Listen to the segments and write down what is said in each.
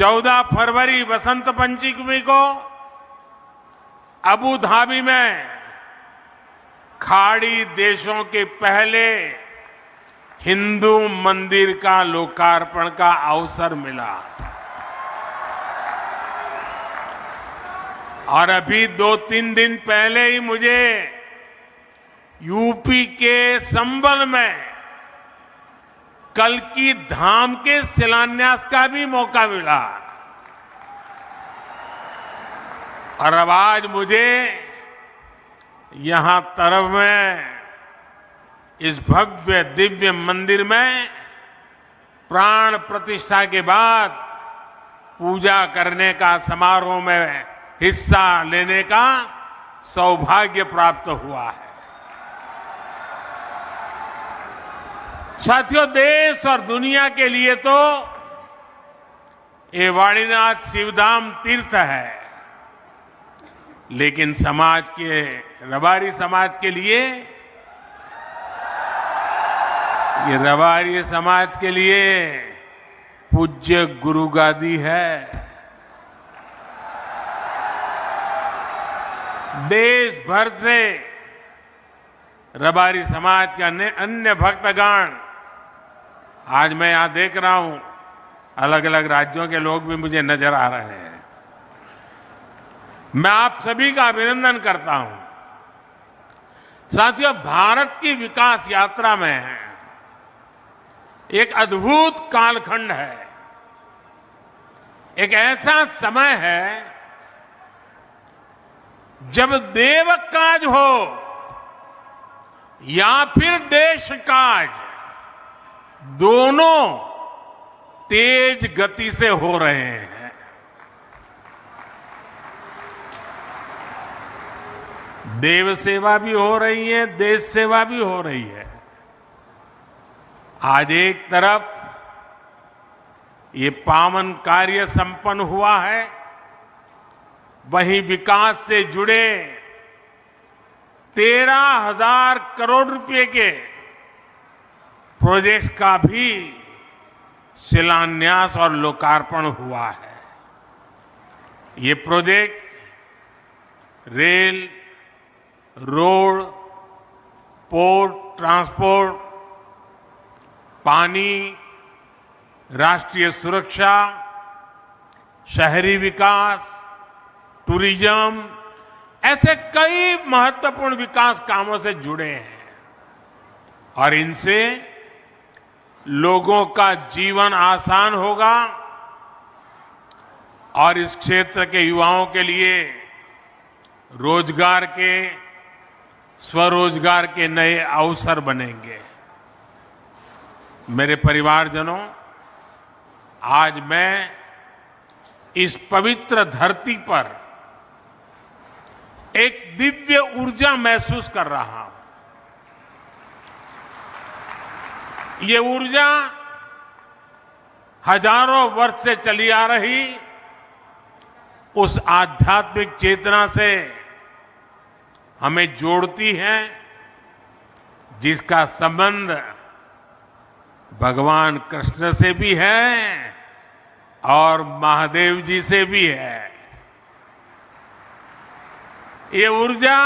14 फरवरी वसंत पंचमी को Abu Dhabi में खाड़ी देशों के पहले हिंदू मंदिर का लोकार्पण का अवसर मिला और अभी 2-3 दिन पहले ही मुझे यूपी के संबल में कल्की धाम के शिलान्यास का भी मौका मिला और अब आज मुझे यहां तरफ में इस भव्य दिव्य मंदिर में प्राण प्रतिष्ठा के बाद पूजा करने का समारोह में हिस्सा लेने का सौभाग्य प्राप्त हुआ है। साथियों, देश और दुनिया के लिए तो ये वाणीनाथ शिवधाम तीर्थ है, लेकिन समाज के रबारी समाज के लिए ये रबारी समाज के लिए पूज्य गुरु गादी है। देश भर से रबारी समाज के अन्य भक्तगण, आज मैं यहां देख रहा हूं अलग अलग राज्यों के लोग भी मुझे नजर आ रहे हैं। मैं आप सभी का अभिनंदन करता हूं। साथियों, भारत की विकास यात्रा में एक अद्भुत कालखंड है, एक ऐसा समय है जब देव काज हो या फिर देश काज, दोनों तेज गति से हो रहे हैं। देव सेवा भी हो रही है, देश सेवा भी हो रही है। आज एक तरफ ये पावन कार्य संपन्न हुआ है, वहीं विकास से जुड़े 13,000 करोड़ रुपए के प्रोजेक्ट्स का भी शिलान्यास और लोकार्पण हुआ है। ये project rail, road, port, transport, पानी, राष्ट्रीय सुरक्षा, शहरी विकास, टूरिज्म, ऐसे कई महत्वपूर्ण विकास कामों से जुड़े हैं और इनसे लोगों का जीवन आसान होगा और इस क्षेत्र के युवाओं के लिए रोजगार के, स्वरोजगार के नए अवसर बनेंगे। मेरे परिवारजनों, आज मैं इस पवित्र धरती पर एक दिव्य ऊर्जा महसूस कर रहा हूं। ये ऊर्जा हजारों वर्ष से चली आ रही उस आध्यात्मिक चेतना से हमें जोड़ती है, जिसका संबंध भगवान कृष्ण से भी है और महादेव जी से भी है। ये ऊर्जा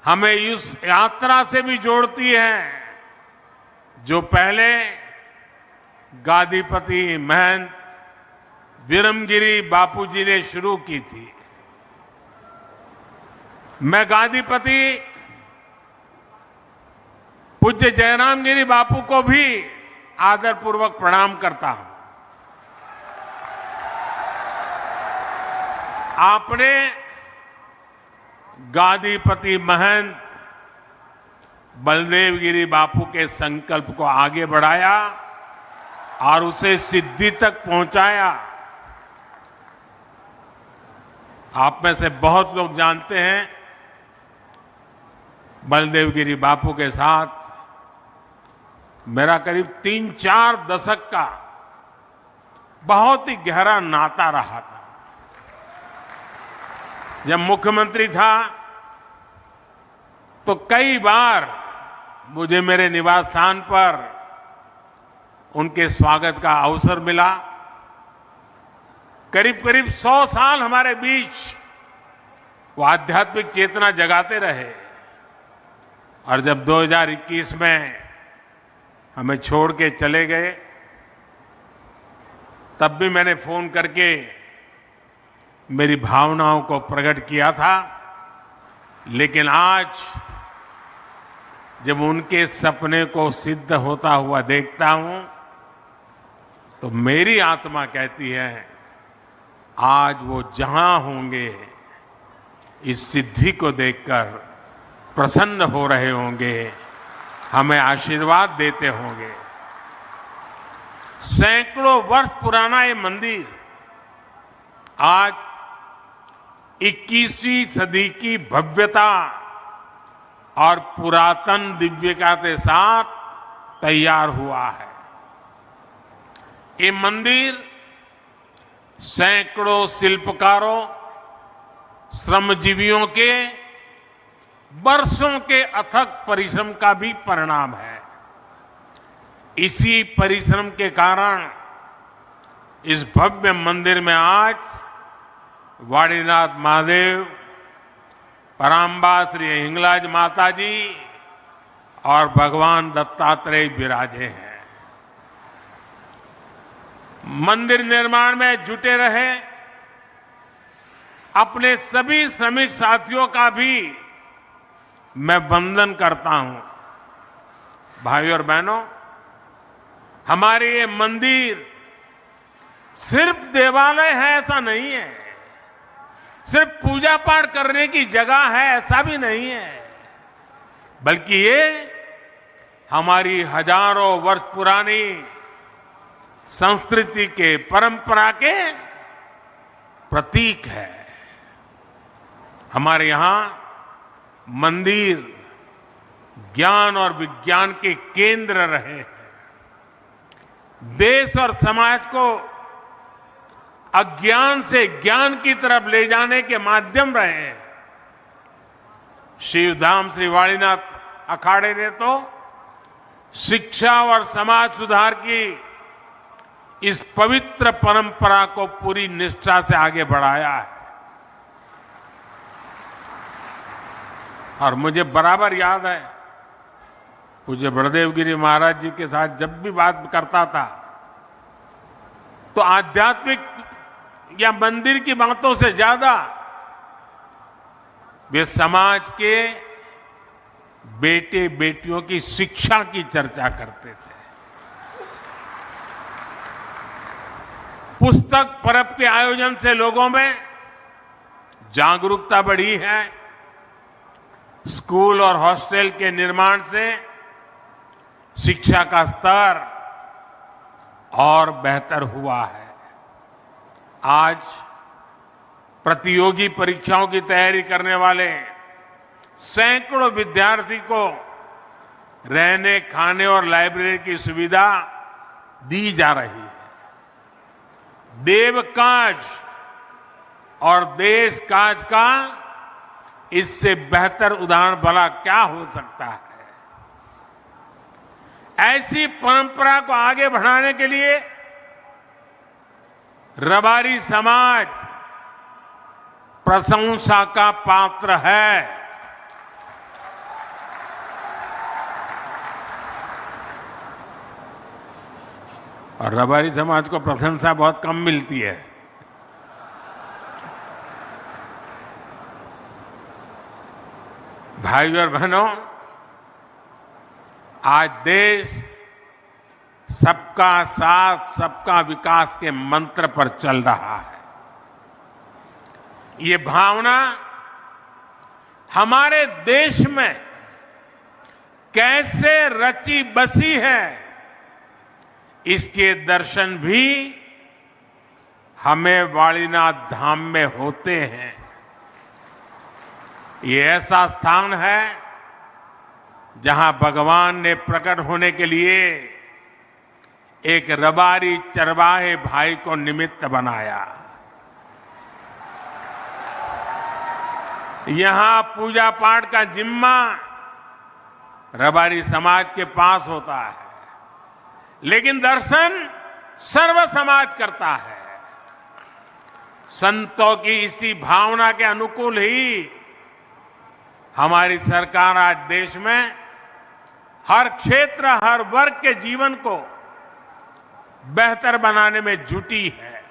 हमें इस यात्रा से भी जोड़ती है जो पहले गादीपति महंत विरमगिरी बापू जी ने शुरू की थी। मैं गादीपति पूज्य जयराम गिरी बापू को भी आदरपूर्वक प्रणाम करता हूं। आपने गादीपति महंत बलदेव गिरी बापू के संकल्प को आगे बढ़ाया और उसे सिद्धि तक पहुंचाया। आप में से बहुत लोग जानते हैं, बलदेव गिरी बापू के साथ मेरा करीब 3-4 दशक का बहुत ही गहरा नाता रहा था। जब मुख्यमंत्री था तो कई बार मुझे मेरे निवास स्थान पर उनके स्वागत का अवसर मिला करीब करीब 100 साल हमारे बीच वो आध्यात्मिक चेतना जगाते रहे। और जब 2021 में हमें छोड़ के चले गए, तब भी मैंने फोन करके मेरी भावनाओं को प्रकट किया था। लेकिन आज जब उनके सपने को सिद्ध होता हुआ देखता हूं, तो मेरी आत्मा कहती है आज वो जहां होंगे इस सिद्धि को देखकर प्रसन्न हो रहे होंगे, हमें आशीर्वाद देते होंगे। सैकड़ों वर्ष पुराना ये मंदिर आज 21वीं सदी की भव्यता और पुरातन दिव्यता के साथ तैयार हुआ है। ये मंदिर सैकड़ों शिल्पकारों, श्रमजीवियों के वर्षों के अथक परिश्रम का भी परिणाम है। इसी परिश्रम के कारण इस भव्य मंदिर में आज वाणीनाथ महादेव, पराम्बा श्री हिंगलाज माता जी और भगवान दत्तात्रेय विराजे हैं। मंदिर निर्माण में जुटे रहे अपने सभी श्रमिक साथियों का भी मैं वंदन करता हूं। भाइयों और बहनों, हमारे ये मंदिर सिर्फ देवालय है ऐसा नहीं है, सिर्फ पूजा पाठ करने की जगह है ऐसा भी नहीं है, बल्कि ये हमारी हजारों वर्ष पुरानी संस्कृति के, परंपरा के प्रतीक है। हमारे यहां मंदिर ज्ञान और विज्ञान के केंद्र रहे हैं, देश और समाज को अज्ञान से ज्ञान की तरफ ले जाने के माध्यम रहे हैं। शिवधाम श्री वाणीनाथ अखाड़े ने तो शिक्षा और समाज सुधार की इस पवित्र परंपरा को पूरी निष्ठा से आगे बढ़ाया है। और मुझे बराबर याद है, पूज्य बड़देव गिरी महाराज जी के साथ जब भी बात करता था, तो आध्यात्मिक या मंदिर की बातों से ज्यादा वे समाज के बेटे बेटियों की शिक्षा की चर्चा करते थे। पुस्तक पर्व के आयोजन से लोगों में जागरूकता बढ़ी है। स्कूल और हॉस्टल के निर्माण से शिक्षा का स्तर और बेहतर हुआ है। आज प्रतियोगी परीक्षाओं की तैयारी करने वाले सैकड़ों विद्यार्थी को रहने, खाने और लाइब्रेरी की सुविधा दी जा रही है। देव काज और देश काज का इससे बेहतर उदाहरण भला क्या हो सकता है। ऐसी परंपरा को आगे बढ़ाने के लिए रबारी समाज प्रशंसा का पात्र है। और रबारी समाज को प्रशंसा बहुत कम मिलती है। भाइयों और बहनों, आज देश सबका साथ, सबका विकास के मंत्र पर चल रहा है। ये भावना हमारे देश में कैसे रची बसी है, इसके दर्शन भी हमें वाणीनाथ धाम में होते हैं। ये ऐसा स्थान है जहां भगवान ने प्रकट होने के लिए एक रबारी चरवाहे भाई को निमित्त बनाया। यहां पूजा पाठ का जिम्मा रबारी समाज के पास होता है, लेकिन दर्शन सर्व समाज करता है। संतों की इसी भावना के अनुकूल ही हमारी सरकार आज देश में हर क्षेत्र, हर वर्ग के जीवन को बेहतर बनाने में जुटी है।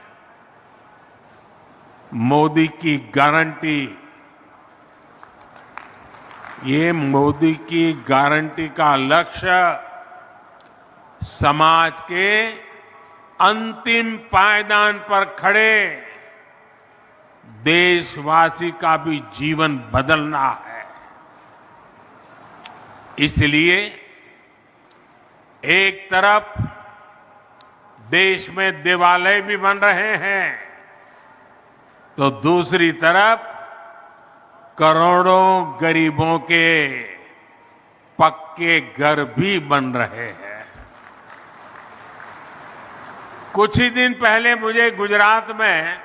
मोदी की गारंटी, ये मोदी की गारंटी का लक्ष्य समाज के अंतिम पायदान पर खड़े देशवासी का भी जीवन बदलना है। इसलिए एक तरफ देश में देवालय भी बन रहे हैं, तो दूसरी तरफ करोड़ों गरीबों के पक्के घर भी बन रहे हैं। कुछ ही दिन पहले मुझे गुजरात में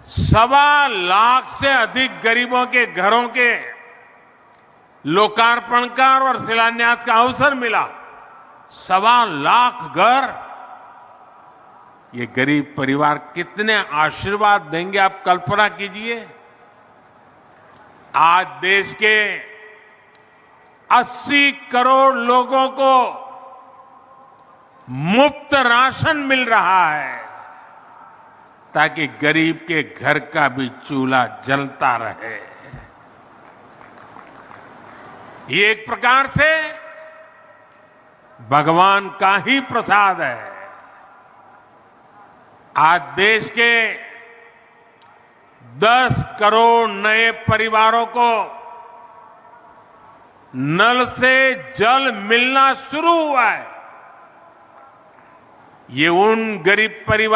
1.25 लाख से अधिक गरीबों के घरों के लोकार्पण का और शिलान्यास का अवसर मिला। 1.25 लाख घर, ये गरीब परिवार कितने आशीर्वाद देंगे, आप कल्पना कीजिए। आज देश के 80 करोड़ लोगों को मुफ्त राशन मिल रहा है, ताकि गरीब के घर का भी चूल्हा जलता रहे। ये एक प्रकार से भगवान का ही प्रसाद है। आज देश के 10 करोड़ नए परिवारों को नल से जल मिलना शुरू हुआ है। ये उन गरीब परिवार